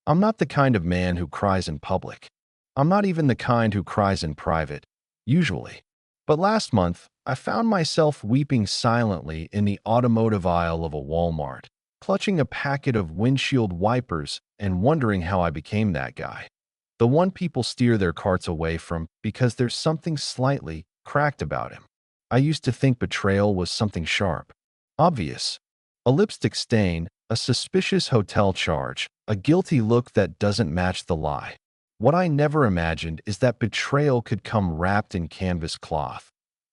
I'm not the kind of man who cries in public. I'm not even the kind who cries in private, usually. But last month, I found myself weeping silently in the automotive aisle of a Walmart, clutching a packet of windshield wipers and wondering how I became that guy. The one people steer their carts away from because there's something slightly cracked about him. I used to think betrayal was something sharp, obvious. A lipstick stain, a suspicious hotel charge, a guilty look that doesn't match the lie. What I never imagined is that betrayal could come wrapped in canvas cloth,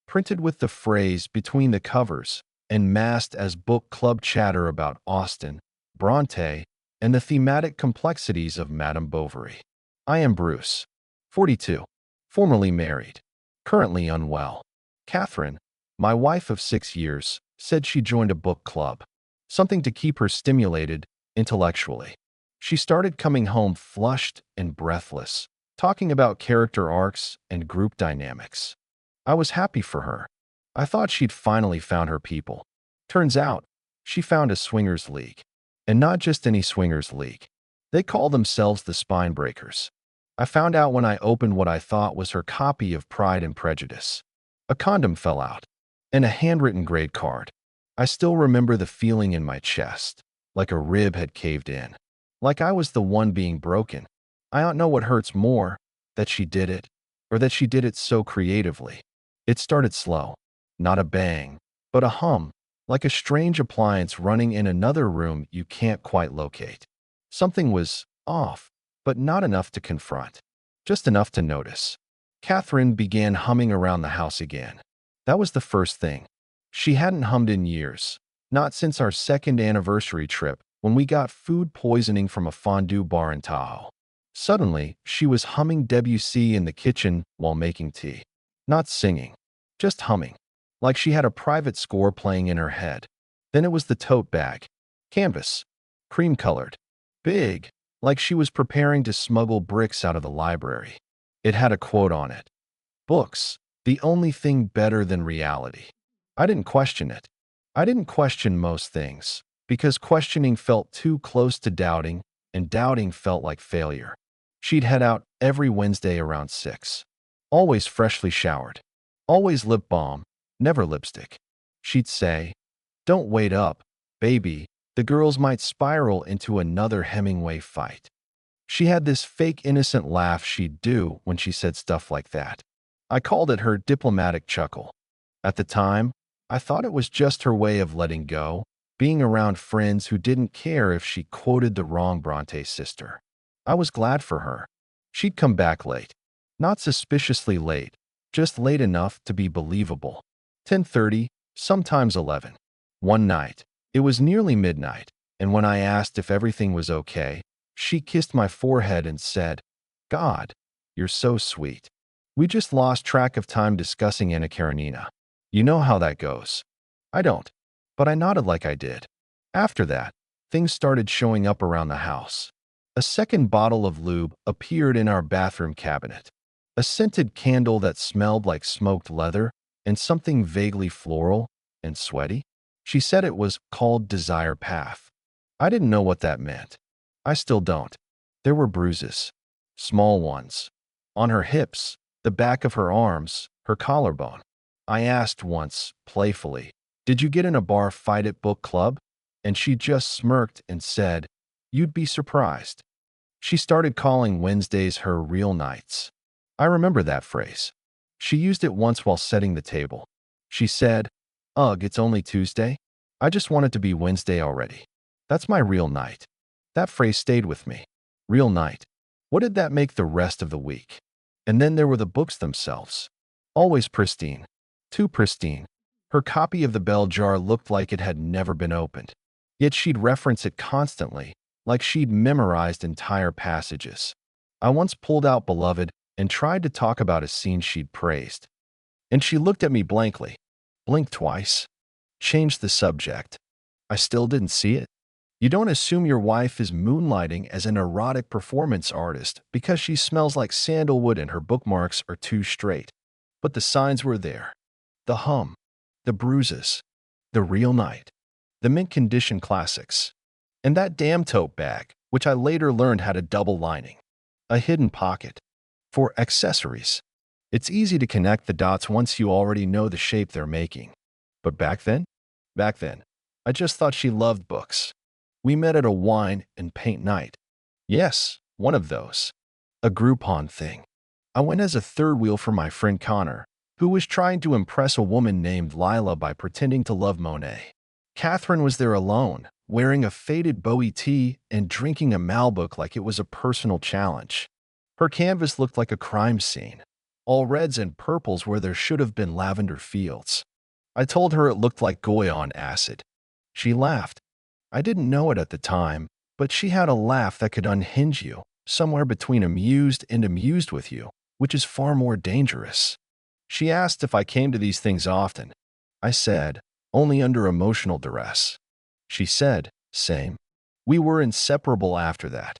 printed with the phrase between the covers, and masked as book club chatter about Austen, Bronte, and the thematic complexities of Madame Bovary. I am Bruce, 42, formerly married, currently unwell. Catherine, my wife of 6 years, said she joined a book club, something to keep her stimulated intellectually. She started coming home flushed and breathless, talking about character arcs and group dynamics. I was happy for her. I thought she'd finally found her people. Turns out, she found a swingers league. And not just any swingers league. They call themselves the Spine Breakers. I found out when I opened what I thought was her copy of Pride and Prejudice. A condom fell out, and a handwritten grade card. I still remember the feeling in my chest, like a rib had caved in. Like I was the one being broken. I don't know what hurts more, that she did it, or that she did it so creatively. It started slow, not a bang, but a hum, like a strange appliance running in another room you can't quite locate. Something was off, but not enough to confront, just enough to notice. Catherine began humming around the house again. That was the first thing. She hadn't hummed in years, not since our second anniversary trip when we got food poisoning from a fondue bar in Tahoe. Suddenly, she was humming Debussy in the kitchen while making tea. Not singing, just humming, like she had a private score playing in her head. Then it was the tote bag. Canvas. Cream-colored. Big, like she was preparing to smuggle bricks out of the library. It had a quote on it. Books, the only thing better than reality. I didn't question it. I didn't question most things, because questioning felt too close to doubting, and doubting felt like failure. She'd head out every Wednesday around 6. Always freshly showered. Always lip balm, never lipstick. She'd say, "Don't wait up, baby. The girls might spiral into another Hemingway fight." She had this fake innocent laugh she'd do when she said stuff like that. I called it her diplomatic chuckle. At the time, I thought it was just her way of letting go, being around friends who didn't care if she quoted the wrong Bronte sister. I was glad for her. She'd come back late. Not suspiciously late, just late enough to be believable. 10:30, sometimes 11. One night, it was nearly midnight, and when I asked if everything was okay, she kissed my forehead and said, "God, you're so sweet." We just lost track of time discussing Anna Karenina. You know how that goes. I don't, but I nodded like I did. After that, things started showing up around the house. A second bottle of lube appeared in our bathroom cabinet. A scented candle that smelled like smoked leather and something vaguely floral and sweaty. She said it was called Desire Path. I didn't know what that meant. I still don't. There were bruises. Small ones. On her hips, the back of her arms, her collarbone. I asked once, playfully, "Did you get in a bar fight at book club?" And she just smirked and said, "You'd be surprised." She started calling Wednesdays her real nights. I remember that phrase. She used it once while setting the table. She said, "Ugh, it's only Tuesday? I just want it to be Wednesday already. That's my real night." That phrase stayed with me. Real night. What did that make the rest of the week? And then there were the books themselves. Always pristine. Too pristine. Her copy of The Bell Jar looked like it had never been opened. Yet she'd reference it constantly, like she'd memorized entire passages. I once pulled out Beloved and tried to talk about a scene she'd praised. And she looked at me blankly, blinked twice, changed the subject. I still didn't see it. You don't assume your wife is moonlighting as an erotic performance artist because she smells like sandalwood and her bookmarks are too straight. But the signs were there. The hum, the bruises, the real night, the mint condition classics. And that damn tote bag. which I later learned had a double lining, a hidden pocket for accessories. It's easy to connect the dots once you already know the shape they're making. But back then, I just thought she loved books. We met at a wine and paint night. Yes, one of those. A Groupon thing. I went as a third wheel for my friend Connor, who was trying to impress a woman named Lila by pretending to love Monet. Catherine was there alone, wearing a faded Bowie tee and drinking a Malbec like it was a personal challenge. Her canvas looked like a crime scene, all reds and purples where there should have been lavender fields. I told her it looked like Goya on acid. She laughed. I didn't know it at the time, but she had a laugh that could unhinge you, somewhere between amused and amused with you, which is far more dangerous. She asked if I came to these things often. I said, only under emotional duress. She said, same. We were inseparable after that.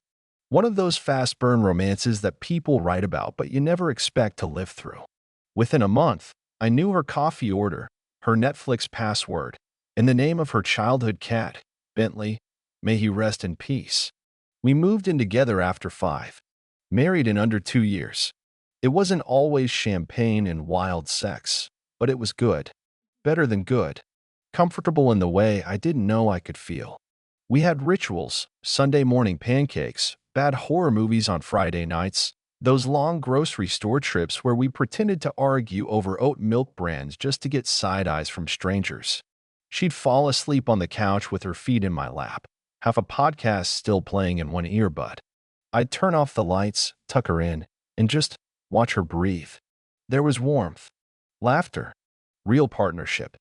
One of those fast-burn romances that people write about but you never expect to live through. Within a month, I knew her coffee order, her Netflix password, and the name of her childhood cat, Bentley. May he rest in peace. We moved in together after 5. Married in under 2 years. It wasn't always champagne and wild sex, but it was good. Better than good. Comfortable in the way I didn't know I could feel. We had rituals, Sunday morning pancakes, bad horror movies on Friday nights, those long grocery store trips where we pretended to argue over oat milk brands just to get side eyes from strangers. She'd fall asleep on the couch with her feet in my lap, half a podcast still playing in one earbud. I'd turn off the lights, tuck her in, and just watch her breathe. There was warmth, laughter, real partnership.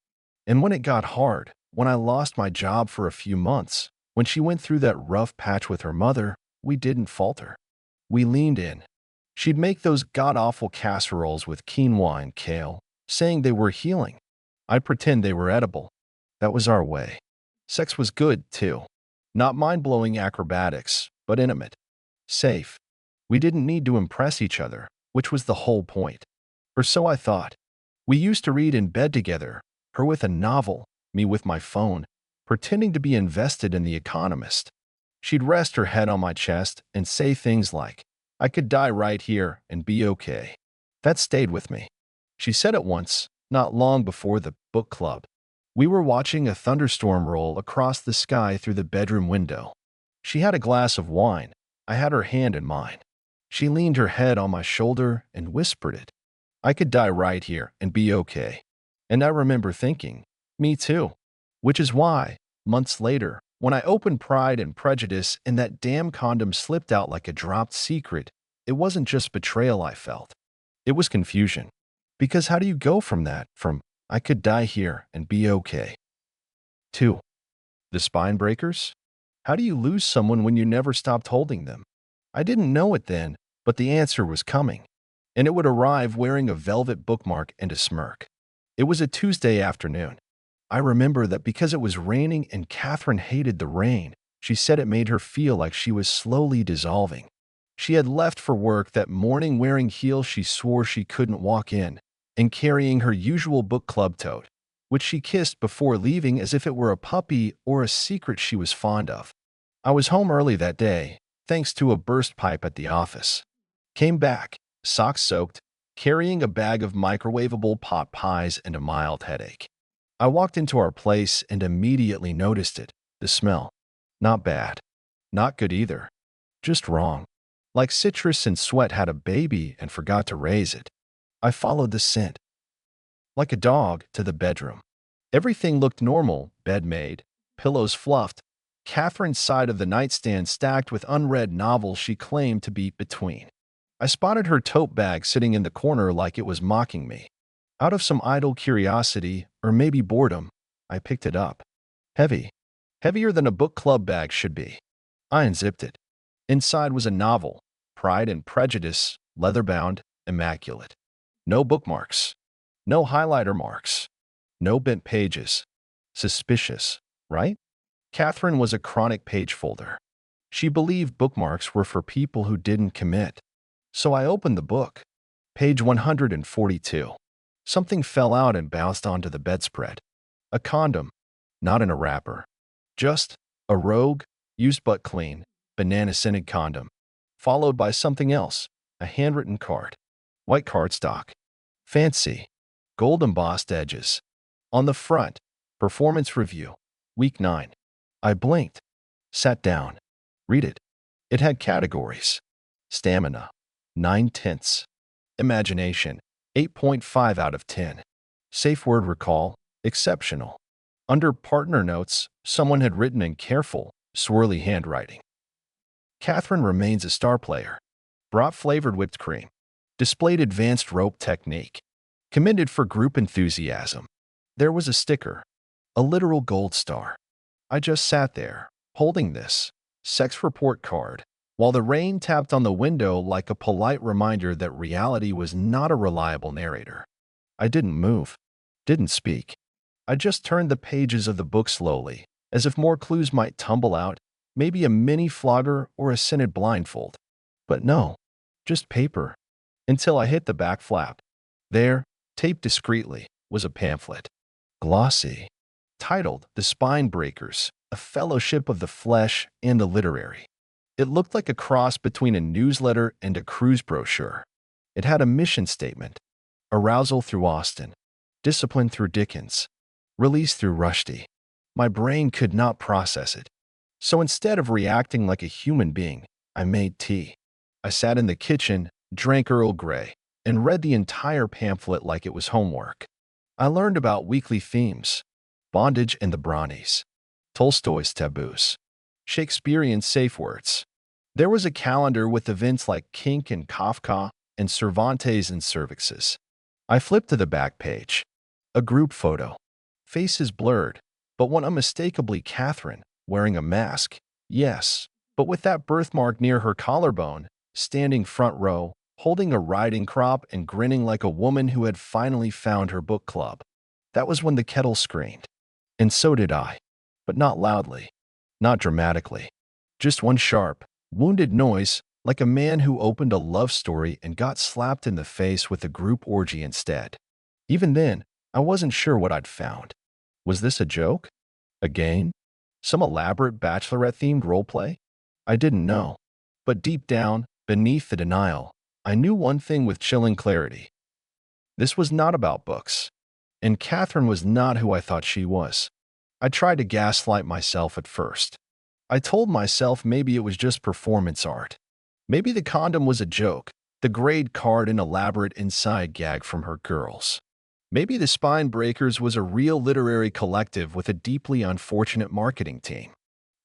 And when it got hard, when I lost my job for a few months, when she went through that rough patch with her mother, we didn't falter. We leaned in. She'd make those god-awful casseroles with quinoa and kale, saying they were healing. I'd pretend they were edible. That was our way. Sex was good, too. Not mind-blowing acrobatics, but intimate. Safe. We didn't need to impress each other, which was the whole point. Or so I thought. We used to read in bed together, her with a novel, me with my phone, pretending to be invested in The Economist. She'd rest her head on my chest and say things like, I could die right here and be okay. That stayed with me. She said it once, not long before the book club. We were watching a thunderstorm roll across the sky through the bedroom window. She had a glass of wine. I had her hand in mine. She leaned her head on my shoulder and whispered it. I could die right here and be okay. And I remember thinking, me too. Which is why, months later, when I opened Pride and Prejudice and that damn condom slipped out like a dropped secret, it wasn't just betrayal I felt. It was confusion. Because how do you go from that, from I could die here and be okay, to the spine breakers? How do you lose someone when you never stopped holding them? I didn't know it then, but the answer was coming. And it would arrive wearing a velvet bookmark and a smirk. It was a Tuesday afternoon. I remember that because it was raining and Catherine hated the rain, she said it made her feel like she was slowly dissolving. She had left for work that morning wearing heels she swore she couldn't walk in, and carrying her usual book club tote, which she kissed before leaving as if it were a puppy or a secret she was fond of. I was home early that day, thanks to a burst pipe at the office. Came back, socks soaked, carrying a bag of microwavable pot pies and a mild headache. I walked into our place and immediately noticed it, the smell. Not bad. Not good either. Just wrong. Like citrus and sweat had a baby and forgot to raise it. I followed the scent. Like a dog, to the bedroom. Everything looked normal, bed made, pillows fluffed, Catherine's side of the nightstand stacked with unread novels she claimed to be between. I spotted her tote bag sitting in the corner like it was mocking me. Out of some idle curiosity, or maybe boredom, I picked it up. Heavy. Heavier than a book club bag should be. I unzipped it. Inside was a novel, Pride and Prejudice, leather-bound, immaculate. No bookmarks. No highlighter marks. No bent pages. Suspicious, right? Catherine was a chronic page folder. She believed bookmarks were for people who didn't commit. So I opened the book. Page 142. Something fell out and bounced onto the bedspread. A condom. Not in a wrapper. Just a rogue, used but clean, banana-scented condom, followed by something else, a handwritten card. White cardstock. Fancy. Gold embossed edges. On the front, performance review. Week 9. I blinked. Sat down. Read it. It had categories. Stamina, 9/10. Imagination, 8.5 out of 10. Safe word recall, exceptional. Under partner notes, someone had written in careful, swirly handwriting. Catherine remains a star player. Brought flavored whipped cream. Displayed advanced rope technique. Commended for group enthusiasm. There was a sticker. A literal gold star. I just sat there, holding this sex report card, while the rain tapped on the window like a polite reminder that reality was not a reliable narrator. I didn't move, didn't speak. I just turned the pages of the book slowly, as if more clues might tumble out, maybe a mini flogger or a scented blindfold. But no, just paper. Until I hit the back flap. There, taped discreetly, was a pamphlet. Glossy. Titled The Spine Breakers, a Fellowship of the Flesh and the Literary. It looked like a cross between a newsletter and a cruise brochure. It had a mission statement. Arousal through Austen. Discipline through Dickens. Release through Rushdie. My brain could not process it. So instead of reacting like a human being, I made tea. I sat in the kitchen, drank Earl Grey, and read the entire pamphlet like it was homework. I learned about weekly themes, bondage and the Brownies, Tolstoy's taboos, Shakespearean safe words. There was a calendar with events like kink and Kafka and Cervantes and cervixes. I flipped to the back page. A group photo. Faces blurred, but one unmistakably Catherine, wearing a mask. Yes, but with that birthmark near her collarbone, standing front row, holding a riding crop and grinning like a woman who had finally found her book club. That was when the kettle screamed. And so did I. But not loudly. Not dramatically. Just one sharp, wounded noise, like a man who opened a love story and got slapped in the face with a group orgy instead. Even then, I wasn't sure what I'd found. Was this a joke? A game? Some elaborate bachelorette-themed roleplay? I didn't know. But deep down, beneath the denial, I knew one thing with chilling clarity. This was not about books. And Catherine was not who I thought she was. I tried to gaslight myself at first. I told myself maybe it was just performance art. Maybe the condom was a joke, the grade card an elaborate inside gag from her girls. Maybe the Spine Breakers was a real literary collective with a deeply unfortunate marketing team.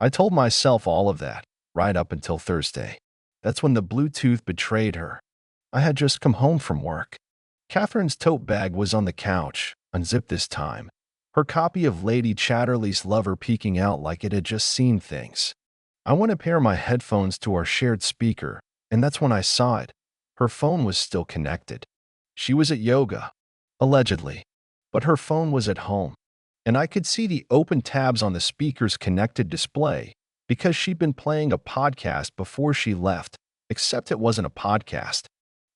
I told myself all of that, right up until Thursday. That's when the Bluetooth betrayed her. I had just come home from work. Catherine's tote bag was on the couch, unzipped this time. Her copy of Lady Chatterley's Lover peeking out like it had just seen things. I went to pair my headphones to our shared speaker, and that's when I saw it. Her phone was still connected. She was at yoga, allegedly, but her phone was at home, and I could see the open tabs on the speaker's connected display because she'd been playing a podcast before she left, except it wasn't a podcast.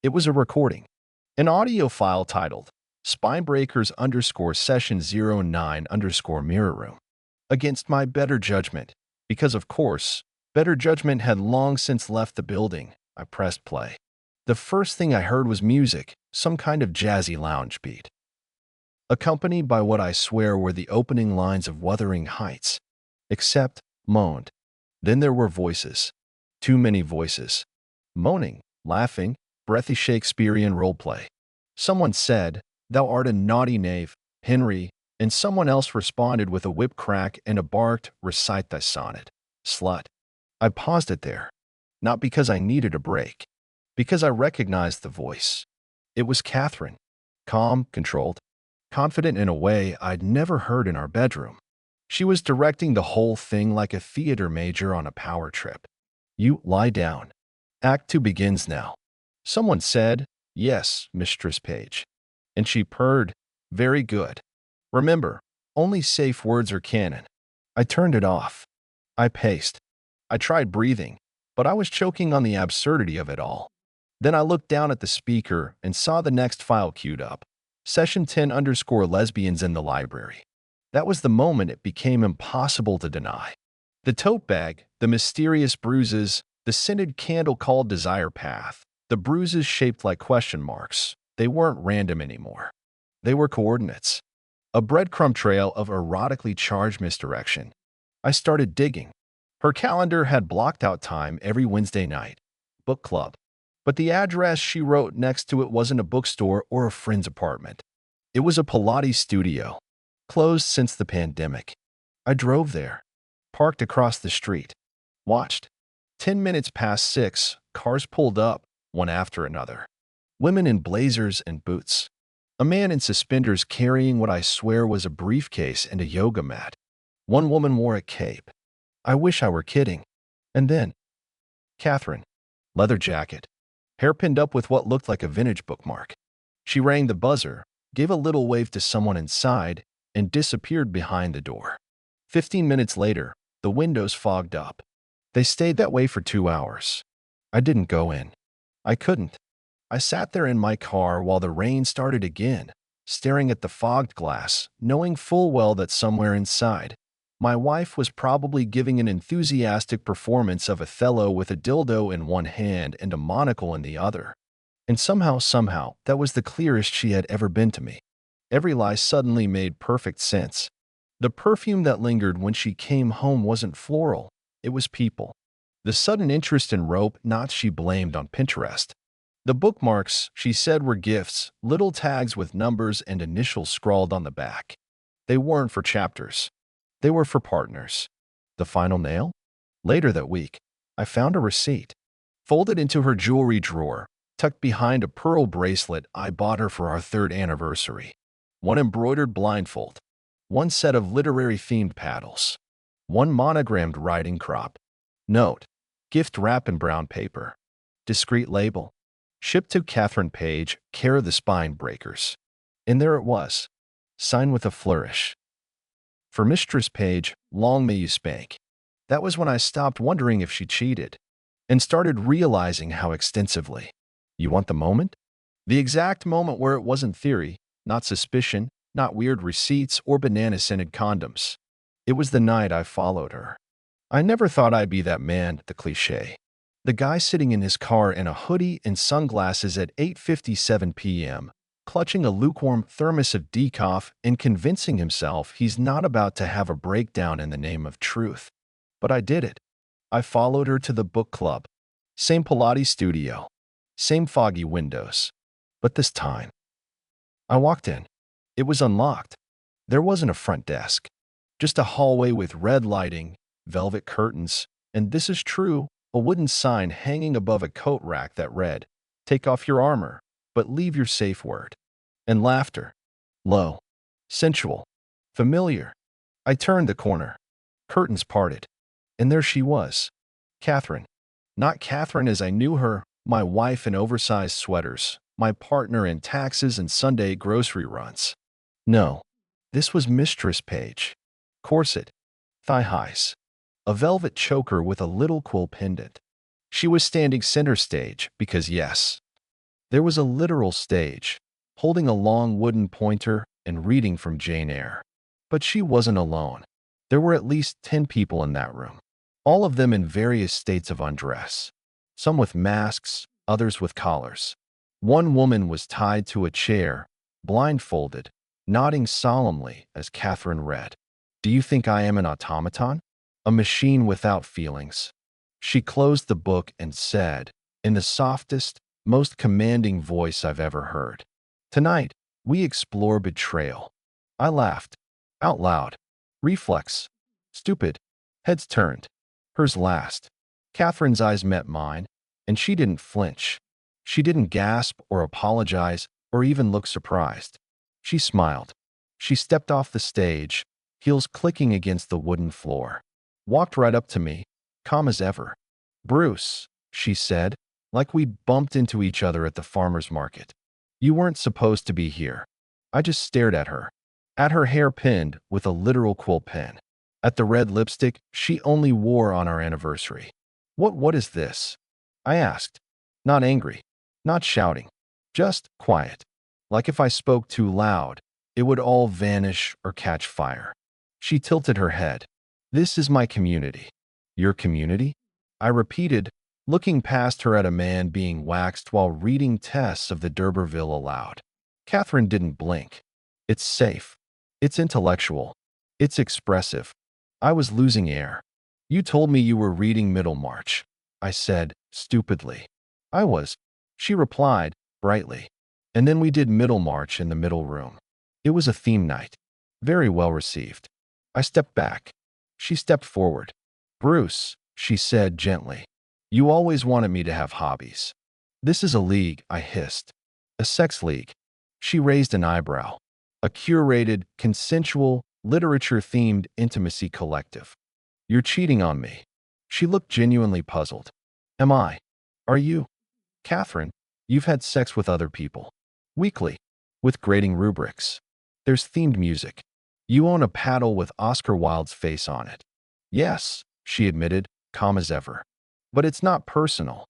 It was a recording, an audio file titled Spinebreakers_session09_mirror room. Against my better judgment, because of course, better judgment had long since left the building, I pressed play. The first thing I heard was music, some kind of jazzy lounge beat, accompanied by what I swear were the opening lines of Wuthering Heights, except moaned. Then there were voices. Too many voices. Moaning, laughing, breathy Shakespearean roleplay. Someone said, "Thou art a naughty knave, Henry," and someone else responded with a whip crack and a barked, "Recite thy sonnet, slut." I paused it there, not because I needed a break, because I recognized the voice. It was Catherine, calm, controlled, confident in a way I'd never heard in our bedroom. She was directing the whole thing like a theater major on a power trip. "You lie down. Act 2 begins now." Someone said, "Yes, Mistress Page." And she purred, "Very good. Remember, only safe words are canon." I turned it off. I paced. I tried breathing, but I was choking on the absurdity of it all. Then I looked down at the speaker and saw the next file queued up. Session 10_lesbians in the library. That was the moment it became impossible to deny. The tote bag, the mysterious bruises, the scented candle called Desire Path. The bruises shaped like question marks. They weren't random anymore. They were coordinates. A breadcrumb trail of erotically charged misdirection. I started digging. Her calendar had blocked out time every Wednesday night. Book club. But the address she wrote next to it wasn't a bookstore or a friend's apartment. It was a Pilates studio, closed since the pandemic. I drove there, parked across the street, watched. 10 minutes past 6, cars pulled up, one after another. Women in blazers and boots. A man in suspenders carrying what I swear was a briefcase and a yoga mat. One woman wore a cape. I wish I were kidding. And then, Catherine. Leather jacket. Hair pinned up with what looked like a vintage bookmark. She rang the buzzer, gave a little wave to someone inside, and disappeared behind the door. 15 minutes later, the windows fogged up. They stayed that way for 2 hours. I didn't go in. I couldn't. I sat there in my car while the rain started again, staring at the fogged glass, knowing full well that somewhere inside, my wife was probably giving an enthusiastic performance of Othello with a dildo in one hand and a monocle in the other. And somehow, that was the clearest she had ever been to me. Every lie suddenly made perfect sense. The perfume that lingered when she came home wasn't floral, it was people. The sudden interest in rope knots she blamed on Pinterest. The bookmarks, she said, were gifts, little tags with numbers and initials scrawled on the back. They weren't for chapters. They were for partners. The final nail? Later that week, I found a receipt, folded into her jewelry drawer, tucked behind a pearl bracelet I bought her for our 3rd anniversary. One embroidered blindfold, one set of literary-themed paddles, one monogrammed writing crop. Note, gift wrap in brown paper. Discreet label. Shipped to Catherine Page, care of the Spine Breakers. And there it was, signed with a flourish. For Mistress Page, long may you spank. That was when I stopped wondering if she cheated, and started realizing how extensively. You want the moment? The exact moment where it wasn't theory, not suspicion, not weird receipts or banana-scented condoms. It was the night I followed her. I never thought I'd be that man, the cliché. The guy sitting in his car in a hoodie and sunglasses at 8:57 p.m., clutching a lukewarm thermos of decaf and convincing himself he's not about to have a breakdown in the name of truth. But I did it. I followed her to the book club. Same Pilates studio. Same foggy windows. But this time, I walked in. It was unlocked. There wasn't a front desk. Just a hallway with red lighting, velvet curtains, and this is true, a wooden sign hanging above a coat rack that read, "Take off your armor, but leave your safe word." And laughter. Low. Sensual. Familiar. I turned the corner. Curtains parted. And there she was. Catherine. Not Catherine as I knew her, my wife in oversized sweaters, my partner in taxes and Sunday grocery runs. No. This was Mistress Page. Corset. Thigh highs. A velvet choker with a little quill pendant. She was standing center stage because, yes, there was a literal stage, holding a long wooden pointer and reading from Jane Eyre. But she wasn't alone. There were at least 10 people in that room, all of them in various states of undress, some with masks, others with collars. One woman was tied to a chair, blindfolded, nodding solemnly as Catherine read. "Do you think I am an automaton? A machine without feelings?" She closed the book and said, in the softest, most commanding voice I've ever heard, "Tonight, we explore betrayal." I laughed. Out loud. Reflex. Stupid. Heads turned. Hers last. Catherine's eyes met mine, and she didn't flinch. She didn't gasp or apologize or even look surprised. She smiled. She stepped off the stage, heels clicking against the wooden floor. Walked right up to me, calm as ever. "Bruce," she said, like we'd bumped into each other at the farmer's market. "You weren't supposed to be here." I just stared at her hair pinned with a literal quill pen, at the red lipstick she only wore on our anniversary. What is this?" I asked. Not angry, not shouting, just quiet. Like if I spoke too loud, it would all vanish or catch fire. She tilted her head. "This is my community. Your community? I repeated, looking past her at a man being waxed while reading tests of the D'Urberville aloud. Catherine didn't blink. It's safe. It's intellectual. It's expressive. I was losing air. You told me you were reading Middlemarch, I said, stupidly. I was, she replied, brightly. And then we did Middlemarch in the middle room. It was a theme night. Very well received. I stepped back. She stepped forward. Bruce, she said gently, you always wanted me to have hobbies. This is a league, I hissed. A sex league. She raised an eyebrow. A curated, consensual, literature-themed intimacy collective. You're cheating on me. She looked genuinely puzzled. Am I? Are you? Catherine, you've had sex with other people. Weekly. With grading rubrics. There's themed music. You own a paddle with Oscar Wilde's face on it. Yes, she admitted, calm as ever. But it's not personal.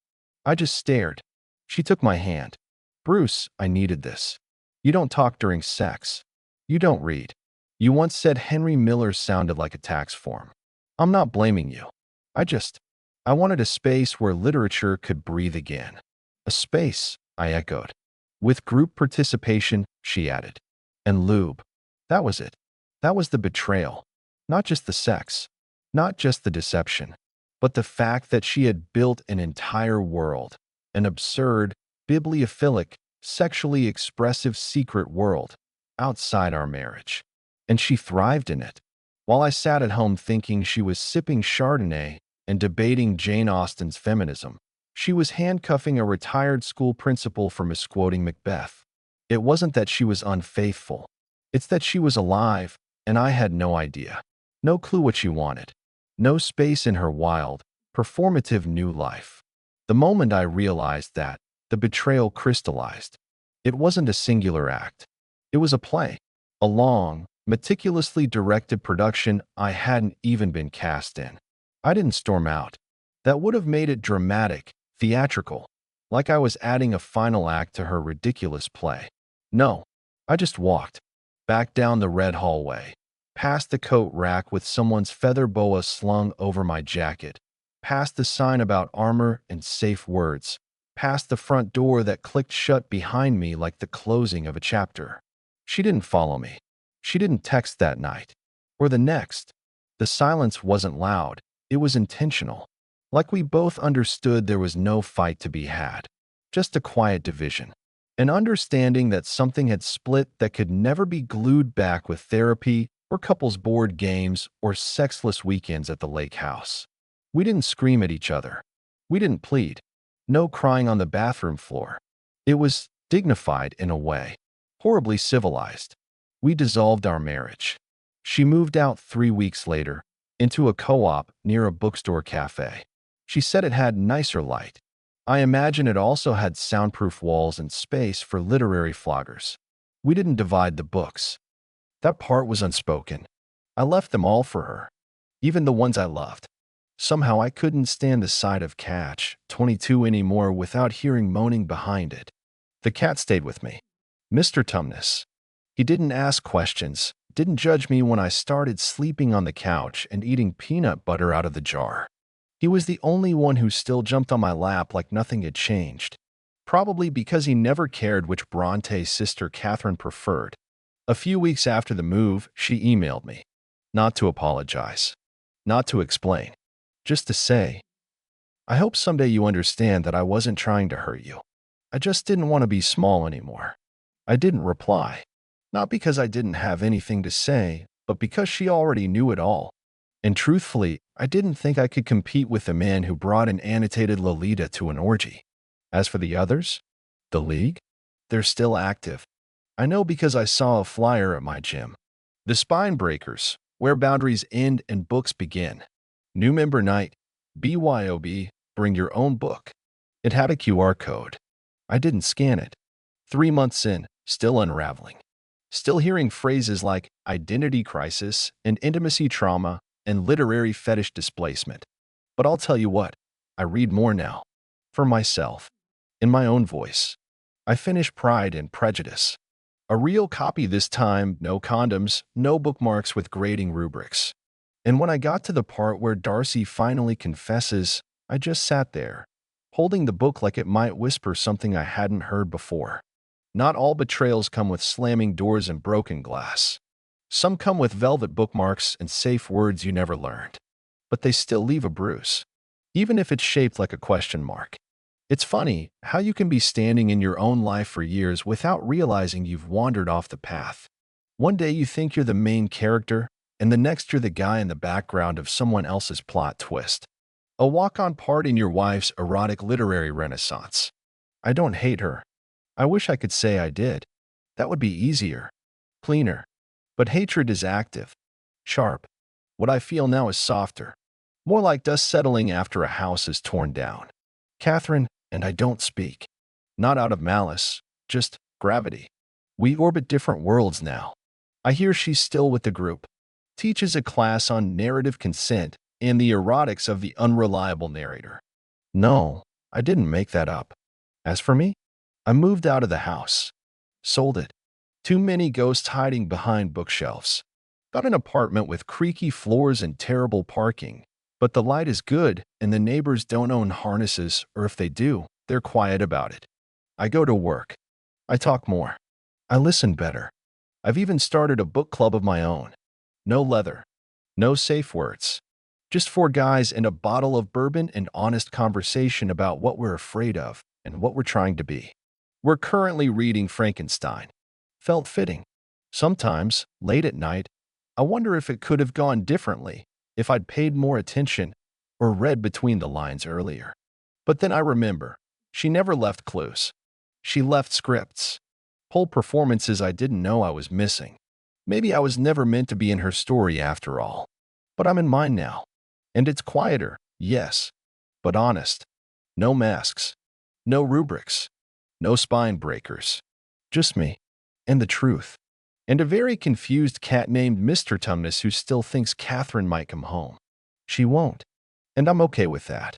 I just stared. She took my hand. Bruce, I needed this. You don't talk during sex. You don't read. You once said Henry Miller sounded like a tax form. I'm not blaming you. I wanted a space where literature could breathe again. A space, I echoed. With group participation, she added. And lube. That was it. That was the betrayal. Not just the sex. Not just the deception. But the fact that she had built an entire world. An absurd, bibliophilic, sexually expressive secret world. Outside our marriage. And she thrived in it. While I sat at home thinking she was sipping Chardonnay and debating Jane Austen's feminism, she was handcuffing a retired school principal for misquoting Macbeth. It wasn't that she was unfaithful. It's that she was alive, and I had no idea. No clue what she wanted. No space in her wild, performative new life. The moment I realized that, the betrayal crystallized. It wasn't a singular act. It was a play. A long, meticulously directed production I hadn't even been cast in. I didn't storm out. That would have made it dramatic, theatrical, like I was adding a final act to her ridiculous play. No, I just walked. Back down the red hallway. Past the coat rack with someone's feather boa slung over my jacket. Past the sign about armor and safe words. Past the front door that clicked shut behind me like the closing of a chapter. She didn't follow me. She didn't text that night. Or the next. The silence wasn't loud. It was intentional. Like we both understood there was no fight to be had. Just a quiet division. An understanding that something had split that could never be glued back with therapy or couples board games or sexless weekends at the lake house. We didn't scream at each other. We didn't plead. No crying on the bathroom floor. It was dignified in a way. Horribly civilized. We dissolved our marriage. She moved out 3 weeks later, into a co-op near a bookstore cafe. She said it had nicer light. I imagine it also had soundproof walls and space for literary floggers. We didn't divide the books. That part was unspoken. I left them all for her, even the ones I loved. Somehow I couldn't stand the sight of Catch 22 anymore without hearing moaning behind it. The cat stayed with me. Mr. Tumnus. He didn't ask questions, didn't judge me when I started sleeping on the couch and eating peanut butter out of the jar. He was the only one who still jumped on my lap like nothing had changed. Probably because he never cared which Bronte sister Catherine preferred. A few weeks after the move, she emailed me. Not to apologize. Not to explain. Just to say, I hope someday you understand that I wasn't trying to hurt you. I just didn't want to be small anymore. I didn't reply. Not because I didn't have anything to say, but because she already knew it all. And truthfully, I didn't think I could compete with the man who brought an annotated Lolita to an orgy. As for the others, the league, they're still active. I know because I saw a flyer at my gym. The Spine Breakers, where boundaries end and books begin. New member night, BYOB, bring your own book. It had a QR code. I didn't scan it. 3 months in, still unraveling. Still hearing phrases like identity crisis and intimacy trauma and literary fetish displacement. But I'll tell you what, I read more now. For myself. In my own voice. I finished Pride and Prejudice. A real copy this time, no condoms, no bookmarks with grading rubrics. And when I got to the part where Darcy finally confesses, I just sat there, holding the book like it might whisper something I hadn't heard before. Not all betrayals come with slamming doors and broken glass. Some come with velvet bookmarks and safe words you never learned. But they still leave a bruise, even if it's shaped like a question mark. It's funny how you can be standing in your own life for years without realizing you've wandered off the path. One day you think you're the main character, and the next you're the guy in the background of someone else's plot twist. A walk-on part in your wife's erotic literary renaissance. I don't hate her. I wish I could say I did. That would be easier, cleaner. But hatred is active, sharp. What I feel now is softer, more like dust settling after a house is torn down. Catherine and I don't speak. Not out of malice, just gravity. We orbit different worlds now. I hear she's still with the group, teaches a class on narrative consent and the erotics of the unreliable narrator. No, I didn't make that up. As for me, I moved out of the house, sold it. Too many ghosts hiding behind bookshelves. Got an apartment with creaky floors and terrible parking. But the light is good, and the neighbors don't own harnesses, or if they do, they're quiet about it. I go to work. I talk more. I listen better. I've even started a book club of my own. No leather. No safe words. Just four guys and a bottle of bourbon and honest conversation about what we're afraid of and what we're trying to be. We're currently reading Frankenstein. Felt fitting. Sometimes, late at night, I wonder if it could have gone differently if I'd paid more attention or read between the lines earlier. But then I remember, she never left clues. She left scripts, whole performances I didn't know I was missing. Maybe I was never meant to be in her story after all. But I'm in mine now. And it's quieter, yes, but honest. No masks, no rubrics, no spine breakers. Just me and the truth. And a very confused cat named Mr. Tumnus who still thinks Catherine might come home. She won't, and I'm okay with that.